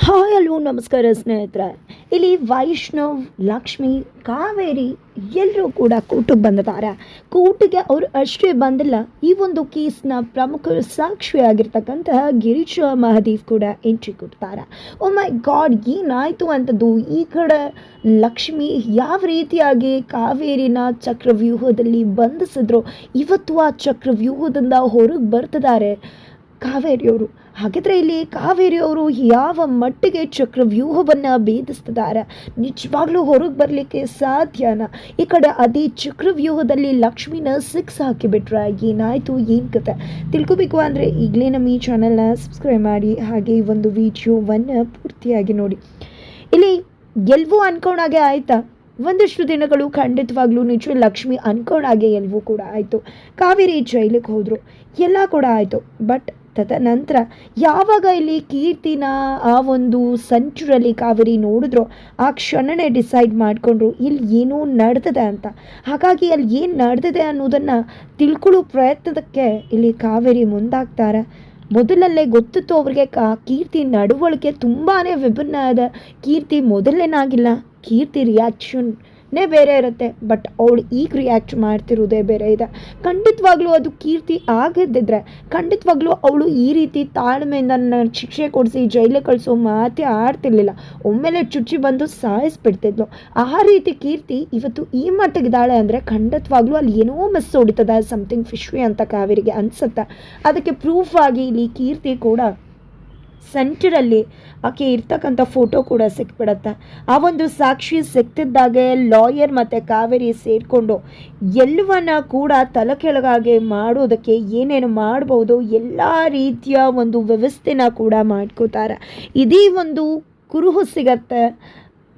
Hi hello ನಮಸ್ಕಾರ ಸ್ನೇಹಿತರೆ. ಇಲ್ಲಿ ವೈಷ್ಣವ್, ಲಕ್ಷ್ಮಿ, ಕಾವೇರಿ ಎಲ್ಲರೂ ಕೂಡ ಕೋರ್ಟಿಗೆ ಬಂದಿದ್ದಾರೆ. ಕೋರ್ಟಿಗೆ ಅವರು ಅಷ್ಟೇ ಬಂದಿಲ್ಲ, ಈ ಒಂದು ಕೇಸ್ನ ಪ್ರಮುಖ ಸಾಕ್ಷಿಯಾಗಿರ್ತಕ್ಕಂತಹ ಗಿರೀಶ್ ಮಹದೇವ್ ಕೂಡ ಎಂಟ್ರಿ ಕೊಡ್ತಾರೆ. ಓ ಮೈ ಗಾಡ್, ಏನಾಯಿತು ಅಂತದ್ದು. ಈ ಕಡೆ ಲಕ್ಷ್ಮಿ ಯಾವ ರೀತಿಯಾಗಿ ಕಾವೇರಿನ ಚಕ್ರವ್ಯೂಹದಲ್ಲಿ ಬಂಧಿಸಿದ್ರು, ಇವತ್ತು ಆ ಚಕ್ರವ್ಯೂಹದಿಂದ ಹೊರಗೆ ಬರ್ತಿದ್ದಾರೆ ಕಾವೇರಿಯವರು. ಹಾಗಿದ್ರೆ ಇಲ್ಲಿ ಕಾವೇರಿಯವರು ಯಾವ ಮಟ್ಟಿಗೆ ಚಕ್ರವ್ಯೂಹವನ್ನು ಭೇದಿಸ್ತಿದ್ದಾರೆ, ನಿಜವಾಗ್ಲೂ ಹೊರಗೆ ಬರಲಿಕ್ಕೆ ಸಾಧ್ಯನಾ? ಈ ಕಡೆ ಅದೇ ಚಕ್ರವ್ಯೂಹದಲ್ಲಿ ಲಕ್ಷ್ಮಿನ ಸಿಕ್ಸ್ ಹಾಕಿಬಿಟ್ರೆ ಏನಾಯಿತು, ಏನು ಕತೆ ತಿಳ್ಕೊಬೇಕು ಅಂದರೆ ಈಗಲೇ ನಮ್ಮ ಈ ಚಾನಲ್ನ ಸಬ್ಸ್ಕ್ರೈಬ್ ಮಾಡಿ, ಹಾಗೆ ಈ ಒಂದು ವಿಡಿಯೋವನ್ನು ಪೂರ್ತಿಯಾಗಿ ನೋಡಿ. ಇಲ್ಲಿ ಗೆಲುವು ಅನ್ಕೊಂಡಾಗೆ ಆಯಿತಾ? ಒಂದಷ್ಟು ದಿನಗಳು ಖಂಡಿತವಾಗ್ಲೂ ನಿಜ ಲಕ್ಷ್ಮಿ ಅನ್ಕೊಂಡಾಗೆ ಗೆಲುವು ಕೂಡ ಆಯಿತು. ಕಾವೇರಿ ಜೈಲಿಗೆ ಹೋದರು, ಎಲ್ಲ ಕೂಡ ಆಯಿತು. ಬಟ್ ತದನಂತರ ಯಾವಾಗ ಇಲ್ಲಿ ಕೀರ್ತಿನ ಆ ಒಂದು ಸಂಚುರಲ್ಲಿ ಕಾವೇರಿ ನೋಡಿದ್ರು, ಆ ಕ್ಷಣನೇ ಡಿಸೈಡ್ ಮಾಡಿಕೊಂಡ್ರು ಇಲ್ಲಿ ಏನೋ ನಡೆದಿದೆ ಅಂತ. ಹಾಗಾಗಿ ಅಲ್ಲಿ ಏನು ನಡೆದಿದೆ ಅನ್ನೋದನ್ನು ತಿಳ್ಕೊಳ್ಳೋ ಪ್ರಯತ್ನಕ್ಕೆ ಇಲ್ಲಿ ಕಾವೇರಿ ಮುಂದಾಗ್ತಾರೆ. ಮೊದಲಲ್ಲೇ ಗೊತ್ತಿತ್ತು ಅವ್ರಿಗೆ ಕೀರ್ತಿ ನಡವಳಿಕೆ ತುಂಬಾ ವಿಭಿನ್ನ ಇದೆ. ಕೀರ್ತಿ ಮೊದಲೇನಾಗಿಲ್ಲ, ಕೀರ್ತಿ ರಿಯಾಕ್ಷನ್ನೇ ಬೇರೆ ಇರುತ್ತೆ. ಬಟ್ ಅವಳು ಈಗ ರಿಯಾಕ್ಟ್ ಮಾಡ್ತಿರೋದೇ ಬೇರೆ ಇದೆ. ಖಂಡಿತವಾಗ್ಲೂ ಅದು ಕೀರ್ತಿ ಆಗಿದ್ದಿದ್ರೆ ಖಂಡಿತವಾಗ್ಲೂ ಅವಳು ಈ ರೀತಿ ತಾಳ್ಮೆಯಿಂದ ನನ್ನ ಶಿಕ್ಷೆ ಕೊಡಿಸಿ ಜೈಲಿಗೆ ಕಳಿಸೋ ಮಾತೇ ಆಡ್ತಿರ್ಲಿಲ್ಲ. ಒಮ್ಮೆಲೆ ಚುಚ್ಚಿ ಬಂದು ಸಾಯಿಸ್ಬಿಡ್ತಿದ್ಲು. ಆ ರೀತಿ ಕೀರ್ತಿ ಇವತ್ತು ಈ ಮಟ್ಟಿಗಿದ್ದಾಳೆ ಅಂದರೆ ಖಂಡಿತವಾಗ್ಲೂ ಅಲ್ಲಿ ಏನೋ ಮಿಸ್ ಹೊಡಿತದ, ಸಮಥಿಂಗ್ ಫಿಶ್ವಿ ಅಂತ ಕಾವೇರಿಗೆ ಅನಿಸುತ್ತೆ. ಅದಕ್ಕೆ ಪ್ರೂಫ್ ಆಗಿ ಇಲ್ಲಿ ಕೀರ್ತಿ ಕೂಡ ಸೆಂಟರಲ್ಲಿ ಆಕೆ ಇರ್ತಕ್ಕಂಥ ಫೋಟೋ ಕೂಡ ಸಿಕ್ಬಿಡತ್ತೆ. ಆ ಒಂದು ಸಾಕ್ಷಿ ಸಿಕ್ತಿದ್ದಾಗೆ ಲಾಯರ್ ಮತ್ತು ಕಾವೇರಿ ಸೇರಿಕೊಂಡು ಎಲ್ಲವನ್ನ ಕೂಡ ತಲೆ ಕೆಳಗಾಗಿ ಮಾಡೋದಕ್ಕೆ ಏನೇನು ಮಾಡ್ಬೋದು ಎಲ್ಲ ರೀತಿಯ ಒಂದು ವ್ಯವಸ್ಥೆನ ಕೂಡ ಮಾಡ್ಕೋತಾರೆ. ಇದೀ ಒಂದು ಕುರುಹು ಸಿಗತ್ತೆ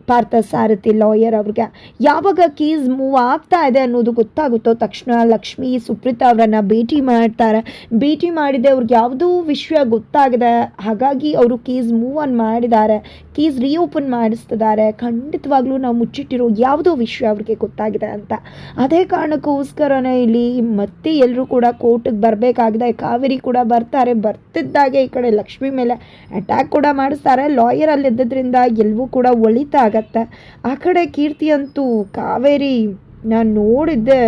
ಪಾರ್ಥಸಾರಥಿ ಲಾಯರ್ ಅವ್ರಿಗೆ. ಯಾವಾಗ ಕೇಸ್ ಮೂವ್ ಆಗ್ತಾ ಇದೆ ಅನ್ನೋದು ಗೊತ್ತಾಗುತ್ತೋ ತಕ್ಷಣ ಲಕ್ಷ್ಮಿ ಸುಪ್ರೀತಾ ಅವರನ್ನು ಭೇಟಿ ಮಾಡ್ತಾರೆ. ಭೇಟಿ ಮಾಡಿದೆ, ಅವ್ರಿಗೆ ಯಾವುದೋ ವಿಷಯ ಗೊತ್ತಾಗಿದೆ, ಹಾಗಾಗಿ ಅವರು ಕೇಸ್ ಮೂವ್ ಆನ್ ಮಾಡಿದ್ದಾರೆ, ಕೇಸ್ ರೀಓಪನ್ ಮಾಡಿಸ್ತಿದ್ದಾರೆ. ಖಂಡಿತವಾಗ್ಲೂ ನಾವು ಮುಚ್ಚಿಟ್ಟಿರೋ ಯಾವುದೋ ವಿಷಯ ಅವ್ರಿಗೆ ಗೊತ್ತಾಗಿದೆ ಅಂತ. ಅದೇ ಕಾರಣಕ್ಕೋಸ್ಕರನೇ ಇಲ್ಲಿ ಮತ್ತೆ ಎಲ್ಲರೂ ಕೂಡ ಕೋರ್ಟಿಗೆ ಬರಬೇಕಾಗಿದೆ. ಕಾವೇರಿ ಕೂಡ ಬರ್ತಾರೆ. ಬರ್ತಿದ್ದಾಗೆ ಈ ಕಡೆ ಲಕ್ಷ್ಮಿ ಮೇಲೆ ಅಟ್ಯಾಕ್ ಕೂಡ ಮಾಡಿಸ್ತಾರೆ. ಲಾಯರ್ ಅಲ್ಲಿದ್ದರಿಂದ ಎಲ್ಲವೂ ಕೂಡ ಒಳಿತಾಗ. ಆ ಕಡೆ ಕೀರ್ತಿ ಅಂತೂ ಕಾವೇರಿ ನಾನು ನೋಡಿದ್ದೆ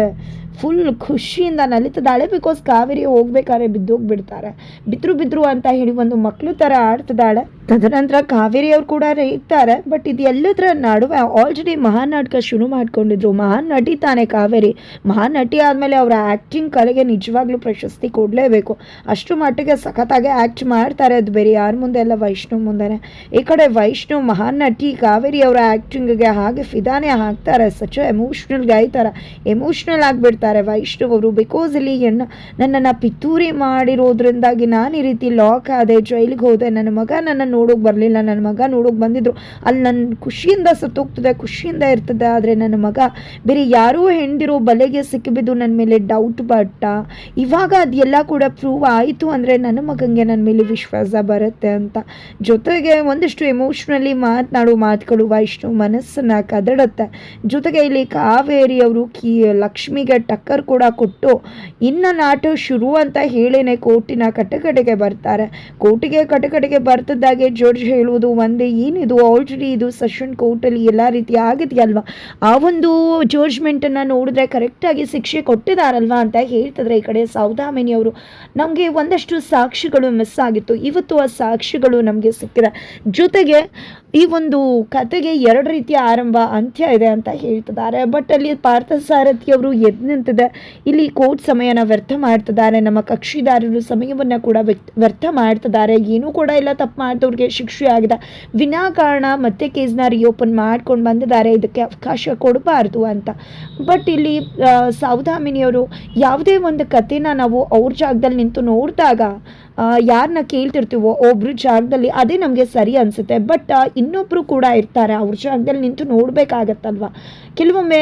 ಫುಲ್ ಖುಷಿಯಿಂದ ನಲಿತಿದ್ದಾಳೆ. ಬಿಕಾಸ್ ಕಾವೇರಿ ಹೋಗ್ಬೇಕಾದ್ರೆ ಬಿದ್ದೋಗ್ಬಿಡ್ತಾರೆ, ಬಿದ್ರು ಅಂತ ಹೇಳಿ ಒಂದು ಮಕ್ಕಳು ಥರ ಆಡ್ತಿದ್ದಾಳೆ. ತದನಂತರ ಕಾವೇರಿ ಅವ್ರು ಕೂಡ ರೇಗ್ತಾರೆ. ಬಟ್ ಇದು ಎಲ್ಲದರ ನಡುವೆ ಆಲ್ರೆಡಿ ಮಹಾನ್ ನಾಟಕ ಶುರು ಮಾಡ್ಕೊಂಡಿದ್ರು. ಮಹಾನ್ ನಟಿ ತಾನೆ ಕಾವೇರಿ. ಮಹಾನ್ ನಟಿ ಆದಮೇಲೆ ಅವರ ಆ್ಯಕ್ಟಿಂಗ್ ಕಲೆಗೆ ನಿಜವಾಗ್ಲೂ ಪ್ರಶಸ್ತಿ ಕೊಡಲೇಬೇಕು. ಅಷ್ಟು ಮಟ್ಟಿಗೆ ಸಖತ್ತಾಗಿ ಆ್ಯಕ್ಟ್ ಮಾಡ್ತಾರೆ. ಅದು ಬೇರೆ ಯಾರ ಮುಂದೆ ಅಲ್ಲ, ವೈಷ್ಣವ್ ಮುಂದೆನೆ. ಈ ಕಡೆ ವೈಷ್ಣವ್ ಮಹಾನ್ ನಟಿ ಕಾವೇರಿ ಅವರ ಆ್ಯಕ್ಟಿಂಗ್ಗೆ ಹಾಗೆ ಫಿದಾನೆ ಹಾಕ್ತಾರೆ. ಸಚ್ ಎಮೋಷ್ನಲ್ ಗೈ ಥರ ಎಮೋಷ್ನಲ್ ಆಗಿಬಿಡ್ತಾರೆ ವೈಷ್ಣವ್ ಅವರು. ಬಿಕಾಸ್ ಇಲ್ಲಿ ನನ್ನನ್ನು ಪಿತೂರಿ ಮಾಡಿರೋದ್ರಿಂದಾಗಿ ನಾನು ಈ ರೀತಿ ಲಾಕ್ ಆದೆ, ಜೈಲಿಗೆ ಹೋದೆ, ನನ್ನ ಮಗ ನನ್ನ ನೋಡೋಕೆ ಬರಲಿಲ್ಲ, ನನ್ನ ಮಗ ನೋಡೋಕೆ ಬಂದಿದ್ರು, ಅಲ್ಲಿ ನನ್ನ ಖುಷಿಯಿಂದ ಸತ್ತೋಗ್ತದೆ, ಖುಷಿಯಿಂದ ಇರ್ತದೆ. ಆದರೆ ನನ್ನ ಮಗ ಬೇರೆ ಯಾರೋ ಹೆಂಡಿರೋ ಬಲೆಗೆ ಸಿಕ್ಕಿಬಿದ್ದು ನನ್ನ ಮೇಲೆ ಡೌಟ್ ಪಟ್ಟ. ಇವಾಗ ಅದೆಲ್ಲ ಕೂಡ ಪ್ರೂವ್ ಆಯಿತು ಅಂದರೆ ನನ್ನ ಮಗನಿಗೆ ನನ್ನ ಮೇಲೆ ವಿಶ್ವಾಸ ಬರುತ್ತೆ ಅಂತ. ಜೊತೆಗೆ ಒಂದಿಷ್ಟು ಎಮೋಷ್ನಲಿ ಮಾತನಾಡೋ ಮಾತುಗಳು ವೈಷ್ಣವ್ ಮನಸ್ಸನ್ನು ಕದಡುತ್ತೆ. ಜೊತೆಗೆ ಇಲ್ಲಿ ಕಾವೇರಿ ಅವರು ಲಕ್ಷ್ಮಿಗೆ ಟಕ್ಕರ್ ಕೂಡ ಕೊಟ್ಟು ಇನ್ನು ನಾಟ ಶುರು ಅಂತ ಹೇಳೇನೆ ಕೋರ್ಟಿನ ಕಟಕಟೆಗೆ ಬರ್ತಾರೆ. ಕಟಕಟೆಗೆ ಬರ್ತಿದ್ದಾಗೆ ಜಡ್ಜ್ ಹೇಳುವುದು ಒಂದೇ, ಏನಿದು ಆಲ್ರೆಡಿ ಇದು ಸೆಷನ್ ಕೋರ್ಟಲ್ಲಿ ಎಲ್ಲ ರೀತಿ ಆಗಿದೆಯಲ್ವಾ, ಆ ಒಂದು ಜಡ್ಜ್ಮೆಂಟನ್ನು ನೋಡಿದ್ರೆ ಕರೆಕ್ಟಾಗಿ ಶಿಕ್ಷೆ ಕೊಟ್ಟಿದ್ದಾರಲ್ವಾ ಅಂತ ಹೇಳ್ತಿದ್ರೆ ಈ ಕಡೆ ಸೌದಾಮಿನಿ ಅವರು ನಮಗೆ ಒಂದಷ್ಟು ಸಾಕ್ಷಿಗಳು ಮಿಸ್ ಆಗಿತ್ತು, ಇವತ್ತು ಆ ಸಾಕ್ಷಿಗಳು ನಮಗೆ ಸಿಕ್ಕಿದೆ. ಜೊತೆಗೆ ಈ ಒಂದು ಕತೆಗೆ ಎರಡು ರೀತಿಯ ಆರಂಭ ಅಂತ್ಯ ಇದೆ ಅಂತ ಹೇಳ್ತಿದ್ದಾರೆ. ಬಟ್ ಅಲ್ಲಿ ಪಾರ್ಥಸಾರಥಿ ಅವರು ಎದ್ದು ನಿಂತಿದೆ. ಇಲ್ಲಿ ಕೋರ್ಟ್ ಸಮಯನ ವ್ಯರ್ಥ ಮಾಡ್ತಿದ್ದಾರೆ, ನಮ್ಮ ಕಕ್ಷಿದಾರರು ಸಮಯವನ್ನು ಕೂಡ ವ್ಯರ್ಥ ಮಾಡ್ತಿದ್ದಾರೆ. ಏನೂ ಕೂಡ ಇಲ್ಲ, ತಪ್ಪು ಮಾಡಿದವ್ರಿಗೆ ಶಿಕ್ಷೆ ಆಗಿದೆ, ವಿನಾಕಾರಣ ಮತ್ತೆ ಕೇಸ್ನ ರಿಓಪನ್ ಮಾಡ್ಕೊಂಡು ಬಂದಿದ್ದಾರೆ, ಇದಕ್ಕೆ ಅವಕಾಶ ಕೊಡಬಾರ್ದು ಅಂತ. ಬಟ್ ಇಲ್ಲಿ ಸೌದಾಮಿನಿಯವರು ಯಾವುದೇ ಒಂದು ಕಥೆನ ನಾವು ಅವ್ರ ಜಾಗದಲ್ಲಿ ನಿಂತು ನೋಡಿದಾಗ ಯಾರನ್ನ ಕೇಳ್ತಿರ್ತೀವೋ ಒಬ್ರು ಜಾಗದಲ್ಲಿ ಅದೇ ನಮಗೆ ಸರಿ ಅನಿಸುತ್ತೆ. ಬಟ್ ಇನ್ನೊಬ್ಬರು ಕೂಡ ಇರ್ತಾರೆ, ಅವ್ರ ಜಾಗದಲ್ಲಿ ನಿಂತು ನೋಡಬೇಕಾಗತ್ತಲ್ವ. ಕೆಲವೊಮ್ಮೆ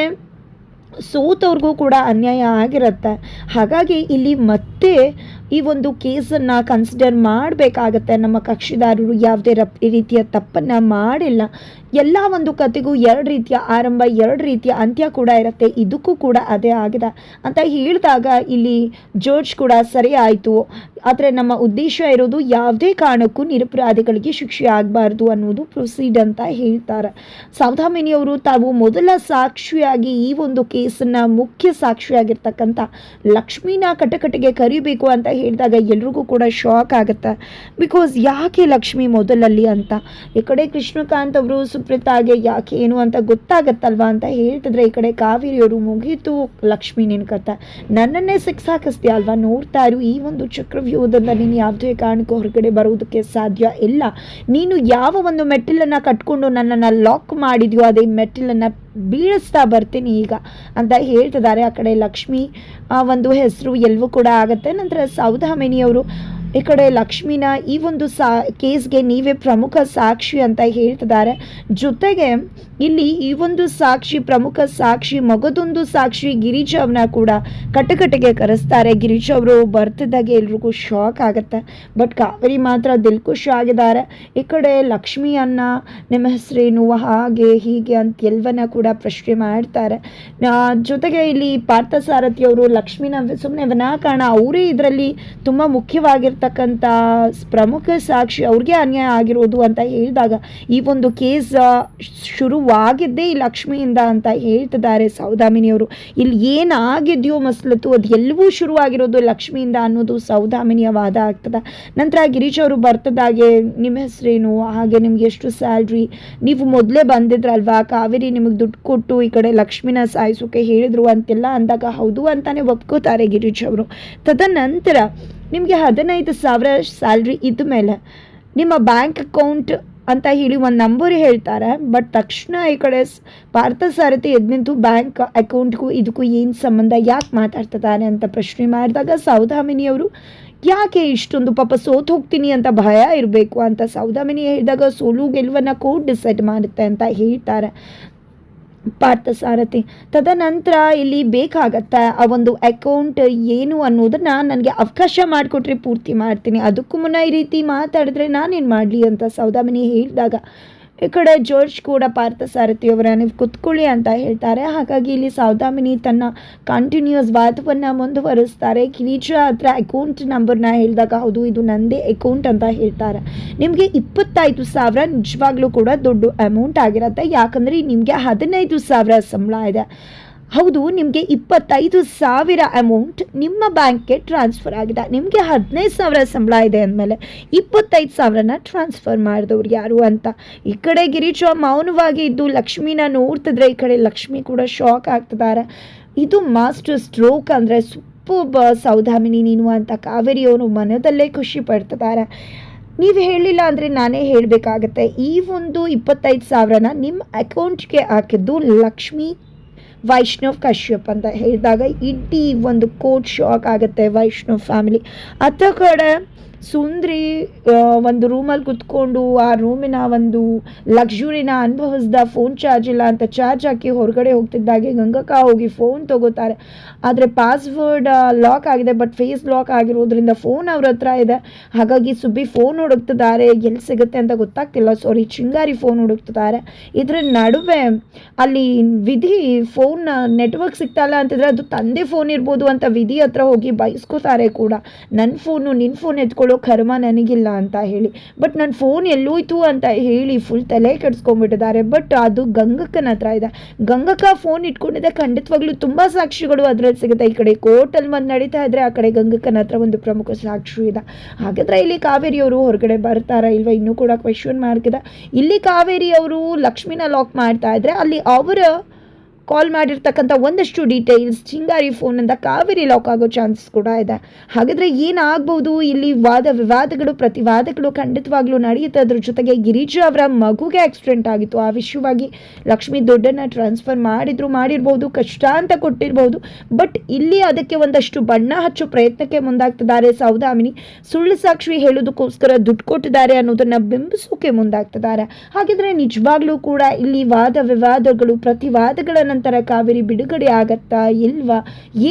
ಸೋತವ್ರಿಗೂ ಕೂಡ ಅನ್ಯಾಯ ಆಗಿರುತ್ತೆ. ಹಾಗಾಗಿ ಇಲ್ಲಿ ಮತ್ತೆ ಈ ಒಂದು ಕೇಸನ್ನು ಕನ್ಸಿಡರ್ ಮಾಡಬೇಕಾಗತ್ತೆ. ನಮ್ಮ ಕಕ್ಷಿದಾರರು ಯಾವುದೇ ರೀತಿಯ ತಪ್ಪನ್ನು ಮಾಡಿಲ್ಲ. ಎಲ್ಲ ಒಂದು ಕತೆಗೂ ಎರಡು ರೀತಿಯ ಆರಂಭ, ಎರಡು ರೀತಿಯ ಅಂತ್ಯ ಕೂಡ ಇರುತ್ತೆ. ಇದಕ್ಕೂ ಕೂಡ ಅದೇ ಆಗಿದೆ ಅಂತ ಹೇಳಿದಾಗ ಇಲ್ಲಿ ಜಡ್ಜ್ ಕೂಡ ಸರಿ ಆಯಿತು, ಆದರೆ ನಮ್ಮ ಉದ್ದೇಶ ಇರೋದು ಯಾವುದೇ ಕಾರಣಕ್ಕೂ ನಿರಪರಾಧಿಗಳಿಗೆ ಶಿಕ್ಷೆ ಆಗಬಾರ್ದು ಅನ್ನೋದು ಪ್ರೊಸೀಡ್ ಅಂತ ಹೇಳ್ತಾರೆ. ಸೌದಾಮಿನಿಯವರು ತಾವು ಮೊದಲ ಸಾಕ್ಷಿಯಾಗಿ ಈ ಒಂದು ಕೇಸನ್ನು ಮುಖ್ಯ ಸಾಕ್ಷಿಯಾಗಿರ್ತಕ್ಕಂಥ ಲಕ್ಷ್ಮೀನ ಕಟಕಟೆಗೆ ಕರಿಬೇಕು ಅಂತ ಹೇಳಿದಾಗ ಎಲ್ರಿಗೂ ಕೂಡ ಶಾಕ್ ಆಗುತ್ತೆ. ಬಿಕಾಸ್ ಯಾಕೆ ಲಕ್ಷ್ಮಿ ಮೊದಲಲ್ಲಿ ಅಂತ. ಈ ಕಡೆ ಕೃಷ್ಣಕಾಂತ್ ಅವರು ಸುಪ್ರೀತಾಗೆ ಯಾಕೆ ಏನು ಅಂತ ಗೊತ್ತಾಗತ್ತಲ್ವಾ ಅಂತ ಹೇಳ್ತಿದ್ರೆ, ಈ ಕಡೆ ಕಾವೇರಿಯವರು ಮುಗೀತು ಲಕ್ಷ್ಮಿ ನಿನ್ನ ಕತೆ, ನನ್ನನ್ನೇ ಸಿಕ್ಸಾಕಿಸ್ತೀಯ ಅಲ್ವಾ, ನೋಡ್ತಾ ಇರು ಈ ಒಂದು ಚಕ್ರವ್ಯೂಹದಿಂದ ನೀನು ಯಾವುದೇ ಕಾರಣಕ್ಕೂ ಹೊರಗಡೆ ಬರುವುದಕ್ಕೆ ಸಾಧ್ಯ ಇಲ್ಲ. ನೀನು ಯಾವ ಒಂದು ಮೆಟ್ಟಿಲನ್ನು ಕಟ್ಕೊಂಡು ನನ್ನನ್ನು ಲಾಕ್ ಮಾಡಿದ್ಯೋ ಅದೇ ಮೆಟ್ಟಿಲನ್ನು ಬೀಳಿಸ್ತಾ ಬರ್ತೀನಿ ಈಗ ಅಂತ ಹೇಳ್ತಿದ್ದಾರೆ. ಆ ಕಡೆ ಲಕ್ಷ್ಮಿ ಒಂದು ಹೆಸರು ಎಲ್ಲವೂ ಕೂಡ ಆಗುತ್ತೆ. ನಂತರ ಸೌದಾಮಿನಿಯವರು ಈ ಕಡೆ ಲಕ್ಷ್ಮಿನ ಈ ಒಂದು ಕೇಸ್ಗೆ ನೀವೇ ಪ್ರಮುಖ ಸಾಕ್ಷಿ ಅಂತ ಹೇಳ್ತಿದ್ದಾರೆ. ಜೊತೆಗೆ ಇಲ್ಲಿ ಈ ಒಂದು ಸಾಕ್ಷಿ, ಪ್ರಮುಖ ಸಾಕ್ಷಿ, ಮಗದೊಂದು ಸಾಕ್ಷಿ ಗಿರಿಜಾವ್ನ ಕೂಡ ಕಟಕಟೆಗೆ ಕರೆಸ್ತಾರೆ. ಗಿರಿಜಾ ಅವರು ಬರ್ತಿದ್ದಾಗೆ ಎಲ್ರಿಗೂ ಶಾಕ್ ಆಗುತ್ತೆ. ಬಟ್ ಕಾವೇರಿ ಮಾತ್ರ ದಿಲ್ ಖುಷ್ ಆಗಿದ್ದಾರೆ. ಈ ಕಡೆ ಲಕ್ಷ್ಮಿಯನ್ನ ನಿಮ್ಮ ಹೆಸರೇನು, ಹಾಗೆ ಹೀಗೆ ಅಂತ ಎಲ್ಲವನ್ನ ಕೂಡ ಪ್ರಶ್ನೆ ಮಾಡ್ತಾರೆ. ಜೊತೆಗೆ ಇಲ್ಲಿ ಪಾರ್ಥಸಾರಥಿಯವರು ಲಕ್ಷ್ಮಿನ ಸುಮ್ಮನೆ ವಿನಾಕಾರಣ ಅವರೇ ಇದರಲ್ಲಿ ತುಂಬ ಮುಖ್ಯವಾಗಿರ್ತಾರೆ ಪ್ರಮುಖ ಸಾಕ್ಷಿ, ಅವ್ರಿಗೆ ಅನ್ಯಾಯ ಆಗಿರೋದು ಅಂತ ಹೇಳಿದಾಗ ಈ ಒಂದು ಕೇಸ್ ಶುರುವಾಗಿದ್ದೇ ಈ ಲಕ್ಷ್ಮಿಯಿಂದ ಅಂತ ಹೇಳ್ತಿದ್ದಾರೆ ಸೌದಾಮಿನಿಯವರು. ಇಲ್ಲಿ ಏನಾಗಿದೆಯೋ ಮಸಲತ್ತು ಅದು ಎಲ್ಲವೂ ಶುರುವಾಗಿರೋದು ಲಕ್ಷ್ಮಿಯಿಂದ ಅನ್ನೋದು ಸೌದಾಮಿನಿಯ ವಾದ ಆಗ್ತದೆ. ನಂತರ ಗಿರೀಶ್ ಅವರು ಬರ್ತದಾಗೆ ನಿಮ್ಮ ಹೆಸರೇನು, ಹಾಗೆ ನಿಮ್ಗೆ ಎಷ್ಟು ಸ್ಯಾಲ್ರಿ, ನೀವು ಮೊದಲೇ ಬಂದಿದ್ರಲ್ವಾ, ಕಾವೇರಿ ನಿಮಗೆ ದುಡ್ಡು ಕೊಟ್ಟು ಈ ಕಡೆ ಲಕ್ಷ್ಮಿನ ಸಾಯಿಸೋಕೆ ಹೇಳಿದ್ರು ಅಂತೆಲ್ಲ ಅಂದಾಗ ಹೌದು ಅಂತಾನೆ ಒಪ್ಕೋತಾರೆ ಗಿರೀಶ್ ಅವರು. ತದನಂತರ ನಿಮಗೆ 15,000 ಸ್ಯಾಲ್ರಿ ಇದ್ದ ಮೇಲೆ ನಿಮ್ಮ ಬ್ಯಾಂಕ್ ಅಕೌಂಟ್ ಅಂತ ಹೇಳಿ ಒಂದು ನಂಬರ್ ಹೇಳ್ತಾರೆ. ಬಟ್ ತಕ್ಷಣ ಈ ಕಡೆ ಪಾರ್ಥಸಾರಥಿ ಎದ್ದು ನಿಂತು ಬ್ಯಾಂಕ್ ಅಕೌಂಟ್ಗೂ ಇದಕ್ಕೂ ಏನು ಸಂಬಂಧ, ಯಾಕೆ ಮಾತಾಡ್ತಿದ್ದಾರೆ ಅಂತ ಪ್ರಶ್ನೆ ಮಾಡಿದಾಗ ಸೌದಾಮಿನಿಯವರು ಯಾಕೆ ಇಷ್ಟೊಂದು ಪಾಪ ಸೋತು ಹೋಗ್ತೀನಿ ಅಂತ ಭಯ ಇರಬೇಕು ಅಂತ ಸೌದಾಮಿನಿ ಹೇಳಿದಾಗ ಸೋಲು ಗೆಲುವನ್ನು ಕೋರ್ಟ್ ಡಿಸೈಡ್ ಮಾಡುತ್ತೆ ಅಂತ ಹೇಳ್ತಾರೆ ಪಾರ್ಥಸಾರಥಿ. ತದನಂತರ ಇಲ್ಲಿ ಬೇಕಾಗತ್ತೆ ಆ ಒಂದು ಅಕೌಂಟ್ ಏನು ಅನ್ನೋದನ್ನ ನನಗೆ ಅವಕಾಶ ಮಾಡಿಕೊಟ್ರೆ ಪೂರ್ತಿ ಮಾಡ್ತೀನಿ, ಅದಕ್ಕೂ ಮುನ್ನ ಈ ರೀತಿ ಮಾತಾಡಿದ್ರೆ ನಾನೇನು ಮಾಡಲಿ ಅಂತ ಸೌದಾಮಿನಿ ಹೇಳಿದಾಗ ಈ ಕಡೆ ಜಡ್ಜ್ ಕೂಡ ಪಾರ್ಥಸಾರಥಿಯವರ ನೀವು ಕುತ್ಕೊಳ್ಳಿ ಅಂತ ಹೇಳ್ತಾರೆ. ಹಾಗಾಗಿ ಇಲ್ಲಿ ಸೌದಾಮಿನಿ ತನ್ನ ಕಂಟಿನ್ಯೂಸ್ ವಾದವನ್ನು ಮುಂದುವರಿಸ್ತಾರೆ. ಗಿರಿಜಾ ಹತ್ರ ಅಕೌಂಟ್ ನಂಬರ್ನ ಹೇಳಿದಾಗ ಹೌದು ಇದು ನನ್ನದೇ ಅಕೌಂಟ್ ಅಂತ ಹೇಳ್ತಾರೆ. ನಿಮಗೆ 25,000 ನಿಜವಾಗ್ಲೂ ಕೂಡ ದೊಡ್ಡ ಅಮೌಂಟ್ ಆಗಿರುತ್ತೆ, ಯಾಕಂದರೆ ನಿಮಗೆ 15,000 ಸಂಬಳ ಇದೆ. ಹೌದು, ನಿಮಗೆ 25,000 ಅಮೌಂಟ್ ನಿಮ್ಮ ಬ್ಯಾಂಕ್ಗೆ ಟ್ರಾನ್ಸ್ಫರ್ ಆಗಿದೆ. ನಿಮಗೆ 15,000 ಸಂಬಳ ಇದೆ ಅಂದಮೇಲೆ 25,000ನ ಟ್ರಾನ್ಸ್ಫರ್ ಮಾಡಿದವ್ರು ಯಾರು ಅಂತ ಈ ಕಡೆ ಗಿರೀಶ ಮೌನವಾಗಿ ಇದ್ದು ಲಕ್ಷ್ಮಿನ ನೋಡ್ತಿದ್ರೆ ಈ ಕಡೆ ಲಕ್ಷ್ಮಿ ಕೂಡ ಶಾಕ್ ಆಗ್ತಿದ್ದಾರೆ. ಇದು ಮಾಸ್ಟರ್ ಸ್ಟ್ರೋಕ್ ಅಂದರೆ ಸೂಪರ್ ಸೌದಾಮಿನಿ ನೀನು ಅಂತ ಕಾವೇರಿಯವರು ಮನದಲ್ಲೇ ಖುಷಿ ಪಡ್ತಿದ್ದಾರೆ. ನೀವು ಹೇಳಿಲ್ಲ ಅಂದರೆ ನಾನೇ ಹೇಳಬೇಕಾಗತ್ತೆ. ಈ ಒಂದು 25,000ನ ನಿಮ್ಮ ಅಕೌಂಟ್ಗೆ ಹಾಕಿದ್ದು ಲಕ್ಷ್ಮಿ ವೈಷ್ಣವ್ ಕಶ್ಯಪ್ ಅಂತ ಹೇಳಿದಾಗ ಇಡೀ ಒಂದು ಕೋರ್ಟ್ ಶಾಕ್ ಆಗುತ್ತೆ ವೈಷ್ಣವ್ ಫ್ಯಾಮಿಲಿ. ಅತ್ತ ಕಡೆ ಸುಂದ್ರಿ ಒಂದು ರೂಮಲ್ಲಿ ಕುತ್ಕೊಂಡು ಆ ರೂಮಿನ ಒಂದು ಲಕ್ಸುರಿನ ಅನುಭವಿಸ್ದ, ಫೋನ್ ಚಾರ್ಜ್ ಇಲ್ಲ ಅಂತ ಚಾರ್ಜ್ ಹಾಕಿ ಹೊರಗಡೆ ಹೋಗ್ತಿದ್ದಾಗೆ ಗಂಗಕ್ಕ ಹೋಗಿ ಫೋನ್ ತಗೋತಾರೆ. ಆದರೆ ಪಾಸ್ವರ್ಡ್ ಲಾಕ್ ಆಗಿದೆ, ಬಟ್ ಫೇಸ್ ಲಾಕ್ ಆಗಿರೋದ್ರಿಂದ ಫೋನ್ ಅವ್ರ ಹತ್ರ ಇದೆ. ಹಾಗಾಗಿ ಸುಬ್ಬಿ ಫೋನ್ ಹುಡುಕ್ತಿದ್ದಾರೆ, ಎಲ್ಲಿ ಸಿಗುತ್ತೆ ಅಂತ ಗೊತ್ತಾಗ್ತಿಲ್ಲ, ಚಿಂಗಾರಿ ಫೋನ್ ಹುಡುಕ್ತಿದ್ದಾರೆ. ಇದ್ರ ನಡುವೆ ಅಲ್ಲಿ ವಿಧಿ ಫೋನ್ ನೆಟ್ವರ್ಕ್ ಸಿಗ್ತಾಯಿಲ್ಲ ಅಂತಿದ್ರೆ ಅದು ತಂದೆ ಫೋನ್ ಇರ್ಬೋದು ಅಂತ ವಿಧಿ ಹತ್ರ ಹೋಗಿ ಬಯಸ್ಕೋತಾರೆ ಕೂಡ, ನನ್ನ ಫೋನು ನಿನ್ನ ಫೋನ್ ಎತ್ಕೊಳ್ಳೋ ಕರ್ಮ ನನಗಿಲ್ಲ ಅಂತ ಹೇಳಿ. ಬಟ್ ನನ್ನ ಫೋನ್ ಎಲ್ಲೋಯ್ತು ಅಂತ ಹೇಳಿ ಫುಲ್ ತಲೆ ಕೆಡಿಸ್ಕೊಂಡ್ಬಿಟ್ಟಿದ್ದಾರೆ. ಬಟ್ ಅದು ಗಂಗಕ್ಕನ ಹತ್ರ ಇದೆ, ಗಂಗಕ್ಕ ಫೋನ್ ಇಟ್ಕೊಂಡಿದೆ. ಖಂಡಿತವಾಗ್ಲೂ ತುಂಬ ಸಾಕ್ಷಿಗಳು ಅದರಲ್ಲಿ ಸಿಗುತ್ತೆ. ಈ ಕಡೆ ಕೋರ್ಟಲ್ಲಿ ಒಂದು ನಡೀತಾ ಇದ್ರೆ ಆ ಕಡೆ ಗಂಗಕ್ಕನ ಹತ್ರ ಒಂದು ಪ್ರಮುಖ ಸಾಕ್ಷಿ ಇದೆ. ಹಾಗಾದರೆ ಇಲ್ಲಿ ಕಾವೇರಿಯವರು ಹೊರಗಡೆ ಬರ್ತಾರಾ ಇಲ್ವಾ ಇನ್ನೂ ಕೂಡ ಕ್ವೆಶ್ಚನ್ ಮಾರ್ಕ್ ಇದೆ. ಇಲ್ಲಿ ಕಾವೇರಿಯವರು ಲಕ್ಷ್ಮಿನ ಲಾಕ್ ಮಾಡ್ತಾ ಇದ್ರೆ ಅಲ್ಲಿ ಅವರ ಕಾಲ್ ಮಾಡಿರ್ತಕ್ಕಂಥ ಒಂದಷ್ಟು ಡೀಟೇಲ್ಸ್ ಚಿಂಗಾರಿ ಫೋನಿಂದ ಕಾವೇರಿ ಲಾಕ್ ಆಗೋ ಚಾನ್ಸಸ್ ಕೂಡ ಇದೆ. ಹಾಗಾದರೆ ಏನಾಗ್ಬೋದು ಇಲ್ಲಿ ವಾದ ವಿವಾದಗಳು ಪ್ರತಿವಾದಗಳು ಖಂಡಿತವಾಗ್ಲೂ ನಡೆಯುತ್ತೆ. ಅದ್ರ ಜೊತೆಗೆ ಗಿರಿಜಾ ಅವರ ಮಗುಗೆ ಆಕ್ಸಿಡೆಂಟ್ ಆಗಿತ್ತು, ಆ ವಿಷಯವಾಗಿ ಲಕ್ಷ್ಮಿ ದುಡ್ಡನ್ನು ಟ್ರಾನ್ಸ್ಫರ್ ಮಾಡಿರ್ಬೋದು, ಕಷ್ಟ ಅಂತ ಕೊಟ್ಟಿರ್ಬೋದು. ಬಟ್ ಇಲ್ಲಿ ಅದಕ್ಕೆ ಒಂದಷ್ಟು ಬಣ್ಣ ಹಚ್ಚೋ ಪ್ರಯತ್ನಕ್ಕೆ ಮುಂದಾಗ್ತಿದ್ದಾರೆ ಸೌದಾಮಿನಿ. ಸುಳ್ಳು ಸಾಕ್ಷಿ ಹೇಳೋದಕ್ಕೋಸ್ಕರ ದುಡ್ಡು ಕೊಟ್ಟಿದ್ದಾರೆ ಅನ್ನೋದನ್ನು ಬಿಂಬಿಸೋಕೆ ಮುಂದಾಗ್ತಿದ್ದಾರೆ. ಹಾಗಿದ್ರೆ ನಿಜವಾಗ್ಲೂ ಕೂಡ ಇಲ್ಲಿ ವಾದ ವಿವಾದಗಳು ಪ್ರತಿವಾದಗಳ ನಂತರ ಕಾವೇರಿ ಬಿಡುಗಡೆ ಆಗತ್ತಾ ಇಲ್ವಾ,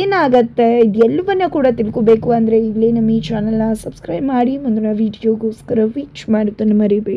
ಏನಾಗತ್ತೆ ಎಲ್ಲವನ್ನ ಕೂಡ ತಿಳ್ಕೋಬೇಕು ಅಂದರೆ ಈಗಲೇ ನಮ್ಮ ಈ ಚಾನಲ್ನ ಸಬ್ಸ್ಕ್ರೈಬ್ ಮಾಡಿ ಮುಂದಿನ ವಿಡಿಯೋಗೋಸ್ಕರ ವೀಚ್ ಮಾಡೋದನ್ನು ಮರಿಬೇಡಿ.